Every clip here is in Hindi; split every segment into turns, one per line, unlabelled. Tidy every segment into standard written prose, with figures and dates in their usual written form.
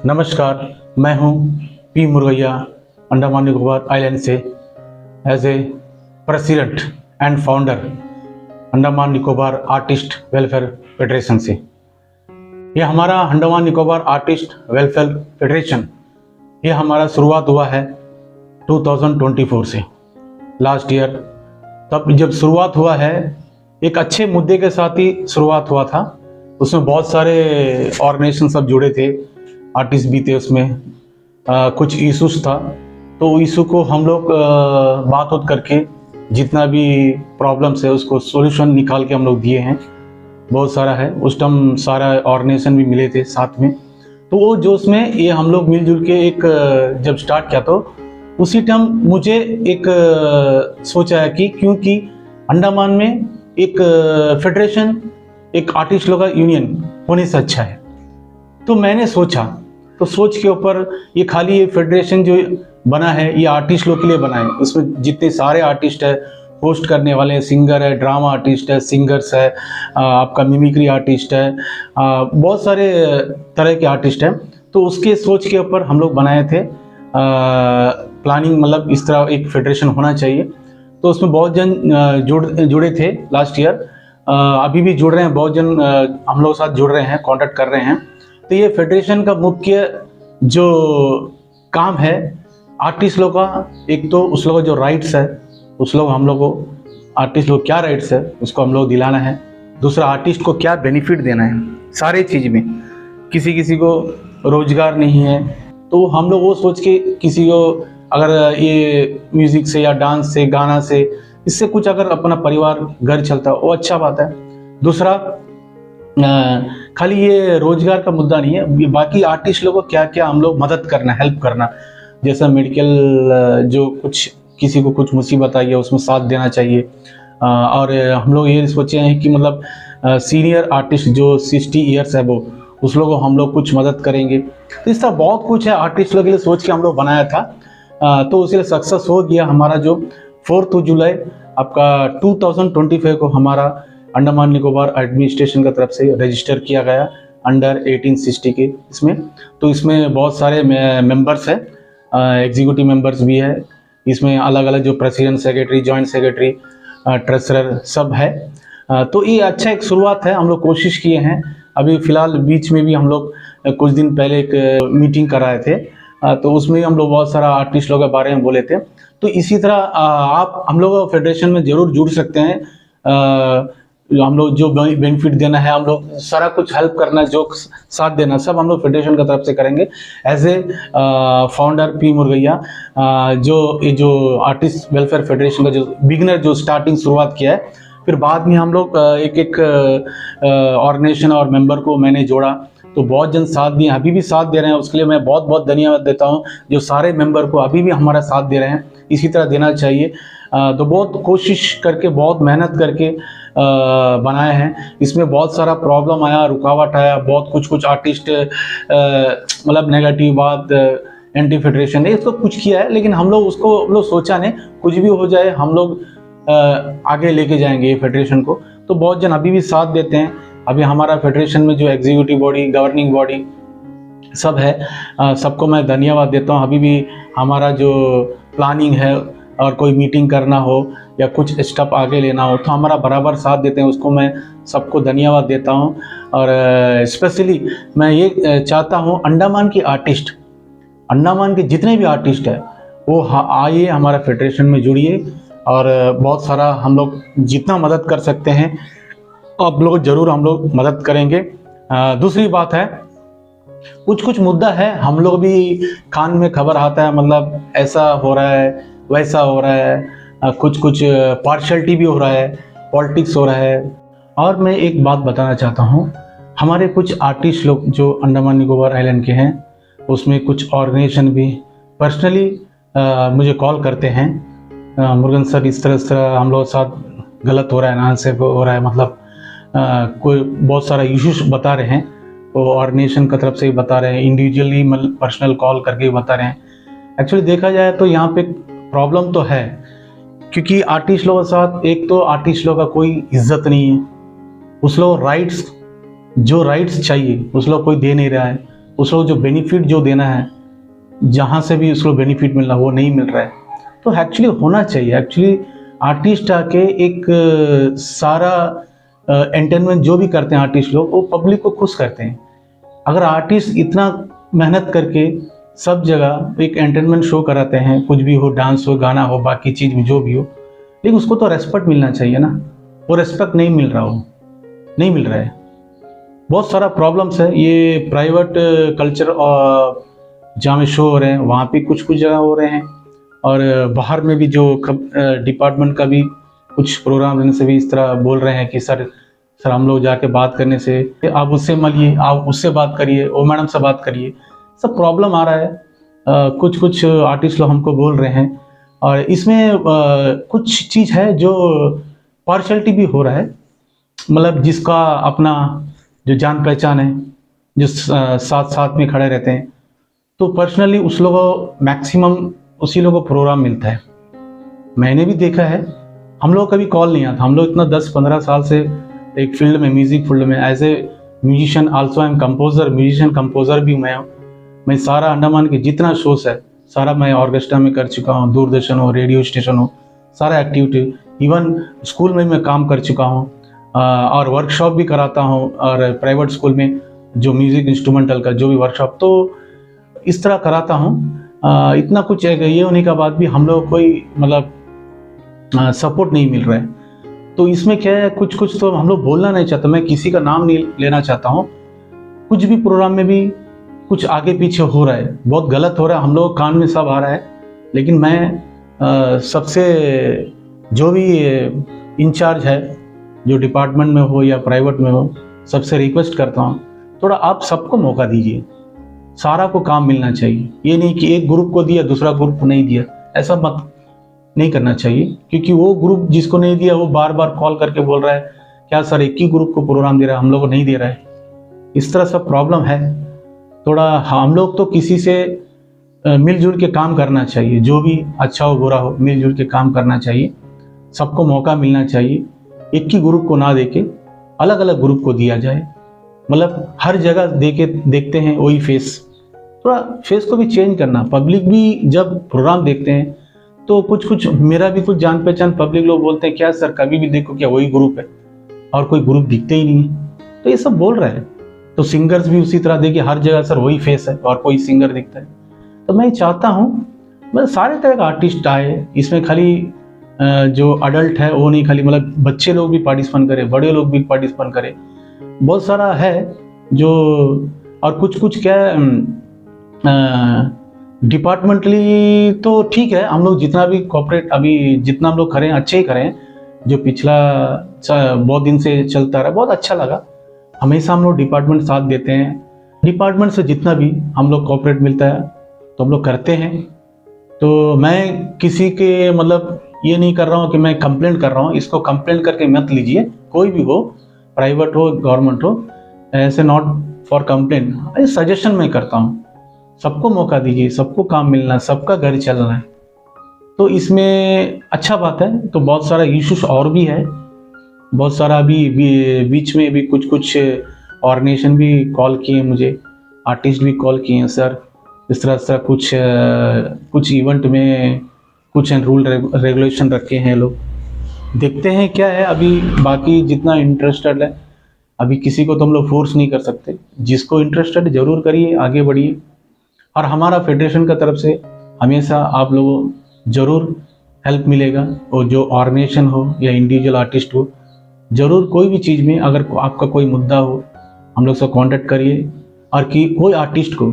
नमस्कार, मैं हूं पी मुरगैया, अंडमान निकोबार आइलैंड से as a president and founder Andaman Nicobar artist welfare federation से। यह हमारा Andaman Nicobar artist welfare federation ये हमारा शुरुआत हुआ है 2024 से, लास्ट ईयर। तब जब शुरुआत हुआ है एक अच्छे मुद्दे के साथ ही शुरुआत हुआ था। उसमें बहुत सारे ऑर्गेनाइजेशन सब जुड़े थे, आर्टिस्ट भी थे उसमें। कुछ इशूज था तो इशू को हम लोग बात करके जितना भी प्रॉब्लम्स है उसको सॉल्यूशन निकाल के हम लोग दिए हैं। बहुत सारा है, उस टाइम सारा ऑर्गेनाइजेशन भी मिले थे साथ में। तो वो जो उसमें ये हम लोग मिलजुल के एक जब स्टार्ट किया तो उसी टाइम मुझे एक सोचा है कि क्योंकि अंडमान में एक फेडरेशन, एक आर्टिस्ट लोग का यूनियन होने से अच्छा है। तो मैंने सोचा, तो सोच के ऊपर ये खाली ये फेडरेशन जो बना है ये आर्टिस्ट लोग के लिए बना है। उसमें जितने सारे आर्टिस्ट है, होस्ट करने वाले सिंगर है, ड्रामा आर्टिस्ट है, सिंगर्स है, आपका मिमिक्री आर्टिस्ट है, बहुत सारे तरह के आर्टिस्ट हैं। तो उसके सोच के ऊपर हम लोग बनाए थे प्लानिंग, मतलब इस तरह एक फेडरेशन होना चाहिए। तो उसमें बहुत जन जुड़े थे लास्ट ईयर, अभी भी जुड़ रहे हैं बहुत जन, हम लोग साथ जुड़ रहे हैं, कांटेक्ट कर रहे हैं। तो ये फेडरेशन का मुख्य जो काम है आर्टिस्ट लोग का, एक तो उस लोग का जो राइट्स है, उस लोग हम लोग को आर्टिस्ट लोग क्या राइट्स है उसको हम लोग दिलाना है। दूसरा, आर्टिस्ट को क्या बेनिफिट देना है सारे चीज़ में। किसी को रोजगार नहीं है तो हम लोग वो सोच के किसी को अगर ये म्यूज़िक से या डांस से, गाना से, इससे कुछ अगर अपना परिवार घर चलता है वो अच्छा बात है। दूसरा, खाली ये रोजगार का मुद्दा नहीं है, बाकी आर्टिस्ट लोगों को क्या क्या हम लोग मदद करना, हेल्प करना। जैसा मेडिकल, जो कुछ किसी को कुछ मुसीबत आई है उसमें साथ देना चाहिए। और हम लोग ये सोचे हैं कि मतलब सीनियर आर्टिस्ट जो 60 ईयर्स है वो, उस लोगों को हम लोग कुछ मदद करेंगे। तो इस तरह बहुत कुछ है आर्टिस्ट लोग के लिए सोच के हम लोग बनाया था। तो उसके सक्सेस हो गया। हमारा जो 4 जुलाई आपका 2025 को हमारा अंडमान निकोबार एडमिनिस्ट्रेशन की तरफ से रजिस्टर किया गया अंडर 1860 के इसमें। तो इसमें बहुत सारे मेंबर्स हैं, एग्जीक्यूटिव मेंबर्स भी है इसमें, अलग अलग जो president, secretary, joint secretary, treasurer सब है। तो ये अच्छा एक शुरुआत है। हम लोग कोशिश किए हैं। अभी फ़िलहाल बीच में भी हम लोग कुछ दिन पहले एक मीटिंग कराए थे, तो उसमें हम लोग बहुत सारा आर्टिस्ट लोगों के बारे में बोले थे। तो इसी तरह आप हम लोग फेडरेशन में ज़रूर जुड़ सकते हैं। हम लोग जो बेनिफिट देना है, हम लोग सारा कुछ हेल्प करना, जो साथ देना, सब हम लोग फेडरेशन की तरफ से करेंगे। एज ए फाउंडर पी मुरगैया, जो आर्टिस्ट वेलफेयर फेडरेशन का जो बिगिनर, जो स्टार्टिंग शुरुआत किया है, फिर बाद में हम लोग एक ऑर्गेनाइजेशन और मेंबर को मैंने जोड़ा, तो बहुत जन साथ दिए, अभी भी साथ दे रहे हैं। उसके लिए मैं बहुत बहुत धन्यवाद देता हूँ जो सारे मेंबर को अभी भी हमारा साथ दे रहे हैं। इसी तरह देना चाहिए। तो बहुत कोशिश करके, बहुत मेहनत करके बनाए हैं। इसमें बहुत सारा प्रॉब्लम आया, रुकावट आया, बहुत कुछ आर्टिस्ट मतलब नेगेटिव बात, एंटी फेडरेशन ने इसको कुछ किया है, लेकिन हम लोग उसको सोचा नहीं, कुछ भी हो जाए हम लोग आगे लेके जाएंगे ये फेडरेशन को। तो बहुत जन अभी भी साथ देते हैं। अभी हमारा फेडरेशन में जो एग्जीक्यूटिव बॉडी, गवर्निंग बॉडी सब है, सबको मैं धन्यवाद देता हूँ। अभी भी हमारा जो प्लानिंग है और कोई मीटिंग करना हो या कुछ स्टेप आगे लेना हो तो हमारा बराबर साथ देते हैं, उसको मैं सबको धन्यवाद देता हूँ। और स्पेशली मैं ये चाहता हूँ अंडमान की आर्टिस्ट, अंडमान के जितने भी आर्टिस्ट हैं वो आइए हमारा फेडरेशन में जुड़िए, और बहुत सारा हम लोग जितना मदद कर सकते हैं आप लोग ज़रूर हम लोग मदद करेंगे। दूसरी बात है, कुछ मुद्दा है, हम लोग भी कान में खबर आता है, मतलब ऐसा हो रहा है, वैसा हो रहा है, कुछ पार्शलिटी भी हो रहा है, पॉलिटिक्स हो रहा है। और मैं एक बात बताना चाहता हूँ, हमारे कुछ आर्टिस्ट लोग जो अंडमान निकोबार आइलैंड के हैं, उसमें कुछ ऑर्गेनाइजेशन भी पर्सनली मुझे कॉल करते हैं, मुरुगन सर इस तरह हम लोग साथ गलत हो रहा है, ना से हो रहा है, मतलब कोई बहुत सारा इश्यूज बता रहे हैं, वो ऑर्गेनाइजेशन की तरफ से ही बता रहे हैं, इंडिविजुअली मतलब पर्सनल कॉल करके बता रहे हैं। एक्चुअली देखा जाए तो यहाँ पे प्रॉब्लम तो है, क्योंकि आर्टिस्ट लोगों के साथ एक तो आर्टिस्ट लोगों का कोई इज्जत नहीं है, उस लोग राइट्स, जो राइट्स चाहिए उस लोग कोई दे नहीं रहा है, उसको जो बेनिफिट जो देना है, जहाँ से भी उसको बेनिफिट मिलना वो नहीं मिल रहा है। तो एक्चुअली होना चाहिए, एक्चुअली आर्टिस्ट आके एक सारा एंटरटेनमेंट जो भी करते हैं आर्टिस्ट लोग, वो पब्लिक को खुश करते हैं। अगर आर्टिस्ट इतना मेहनत करके सब जगह एक एंटरटेनमेंट शो कराते हैं, कुछ भी हो, डांस हो, गाना हो, बाकी चीज़ जो भी हो, लेकिन उसको तो रेस्पेक्ट मिलना चाहिए ना। वो रेस्पेक्ट नहीं मिल रहा, हो नहीं मिल रहा है। बहुत सारा प्रॉब्लम्स है। ये प्राइवेट कल्चर और जहाँ में शो हो रहे हैं वहाँ पे कुछ कुछ जगह हो रहे हैं, और बाहर में भी जो डिपार्टमेंट का भी कुछ प्रोग्राम रहने से भी इस तरह बोल रहे हैं कि सर हम लोग जाके बात करने से आप उससे मिलिए, आप उससे बात करिए, ओ मैडम से बात करिए, सब प्रॉब्लम आ रहा है। कुछ कुछ आर्टिस्ट लोग हमको बोल रहे हैं, और इसमें कुछ चीज़ है जो पार्शलिटी भी हो रहा है। मतलब जिसका अपना जो जान पहचान है, जो साथ साथ में खड़े रहते हैं, तो पर्सनली उस लोगों को मैक्सिमम उसी लोगों को प्रोग्राम मिलता है। मैंने भी देखा है, हम लोग कभी कॉल नहीं आता। हम लोग इतना 10-15 साल से एक फील्ड में, म्यूजिक फील्ड में, as a musician also I am composer, musician composer भी मैं सारा अंडमान के जितना शोज है सारा मैं ऑर्केस्ट्रा में कर चुका हूँ, दूरदर्शन हो, रेडियो स्टेशन हो, सारा एक्टिविटी, इवन स्कूल में मैं काम कर चुका हूँ, और वर्कशॉप भी कराता हूँ, और प्राइवेट स्कूल में जो म्यूज़िक इंस्ट्रूमेंटल का जो भी वर्कशॉप, तो इस तरह कराता हूँ। इतना कुछ है, ये होने के बाद भी हम लोग कोई मतलब सपोर्ट नहीं मिल रहा है। तो इसमें क्या है, कुछ कुछ तो हम लोग बोलना नहीं चाहते, मैं किसी का नाम नहीं लेना चाहता हूँ। कुछ भी प्रोग्राम में भी कुछ आगे पीछे हो रहा है, बहुत गलत हो रहा है, हम लोग कान में सब आ रहा है। लेकिन मैं सबसे जो भी इंचार्ज है, जो डिपार्टमेंट में हो या प्राइवेट में हो, सबसे रिक्वेस्ट करता हूँ, थोड़ा आप सबको मौका दीजिए, सारा को काम मिलना चाहिए। ये नहीं कि एक ग्रुप को दिया दूसरा ग्रुप को नहीं दिया, ऐसा मत नहीं करना चाहिए। क्योंकि वो ग्रुप जिसको नहीं दिया वो बार बार कॉल करके बोल रहा है क्या सर एक ही ग्रुप को प्रोग्राम दे रहा है, हम लोग को नहीं दे रहा है। इस तरह सब प्रॉब्लम है। थोड़ा हम लोग तो किसी से मिलजुल के काम करना चाहिए, जो भी अच्छा हो बुरा हो मिलजुल के काम करना चाहिए, सबको मौका मिलना चाहिए। एक ही ग्रुप को ना देके अलग अलग ग्रुप को दिया जाए। मतलब हर जगह देखते हैं वही फेस, थोड़ा फेस को भी चेंज करना। पब्लिक भी जब प्रोग्राम देखते हैं तो कुछ कुछ, मेरा भी कुछ जान पहचान पब्लिक लोग बोलते हैं क्या सर कभी भी देखो क्या वही ग्रुप है, और कोई ग्रुप दिखते ही नहीं है। तो ये सब बोल रहा है। तो सिंगर्स भी उसी तरह देखिए, हर जगह सर वही फेस है और कोई सिंगर दिखता है। तो मैं चाहता हूँ मतलब सारे तरह का आर्टिस्ट आए, इसमें खाली जो अडल्ट है वो नहीं, खाली मतलब बच्चे लोग भी पार्टिसिपेट करें, बड़े लोग भी पार्टिसिपेट करें। बहुत सारा है जो, और कुछ कुछ क्या डिपार्टमेंटली तो ठीक है, हम लोग जितना भी कॉर्पोरेट अभी जितना हम लोग करें अच्छे ही करें। जो पिछला बहुत दिन से चलता रहा, बहुत अच्छा लगा। हमेशा हम लोग डिपार्टमेंट साथ देते हैं। डिपार्टमेंट से जितना भी हम लोग कॉर्पोरेट मिलता है तो हम लोग करते हैं। तो मैं किसी के मतलब ये नहीं कर रहा हूँ कि मैं कंप्लेंट कर रहा हूँ, इसको कंप्लेंट करके मत लीजिए। कोई भी हो, प्राइवेट हो गवर्नमेंट हो, ऐसे नॉट फॉर कंप्लेंट, सजेशन मैं करता हूँ। सबको मौका दीजिए, सबको काम मिलना, सबका घर चलना है। तो इसमें अच्छा बात है। तो बहुत सारा इश्यूज और भी है, बहुत सारा अभी बीच में भी कुछ कुछ ऑर्गेनाइजेशन भी कॉल किए मुझे, आर्टिस्ट भी कॉल किए हैं सर इस तरह से कुछ इवेंट में कुछ रूल रेगुलेशन रखे हैं लोग, देखते हैं क्या है। अभी बाकी जितना इंटरेस्टेड है, अभी किसी को तो हम लोग फोर्स नहीं कर सकते। जिसको इंटरेस्टेड है जरूर करिए, आगे बढ़िए। और हमारा फेडरेशन का तरफ से हमेशा आप लोगों जरूर हेल्प मिलेगा। और जो ऑर्गेनाइजेशन हो या इंडिविजुअल आर्टिस्ट हो, ज़रूर कोई भी चीज़ में अगर आपका कोई मुद्दा हो हम लोग से कांटेक्ट करिए। और कि कोई आर्टिस्ट को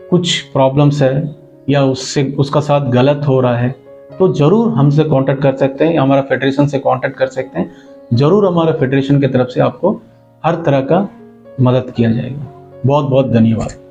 कुछ प्रॉब्लम्स है या उसका साथ गलत हो रहा है तो ज़रूर हमसे कांटेक्ट कर सकते हैं, या हमारा फेडरेशन से कांटेक्ट कर सकते हैं। ज़रूर हमारा फेडरेशन की तरफ से आपको हर तरह का मदद किया जाएगा। बहुत बहुत धन्यवाद।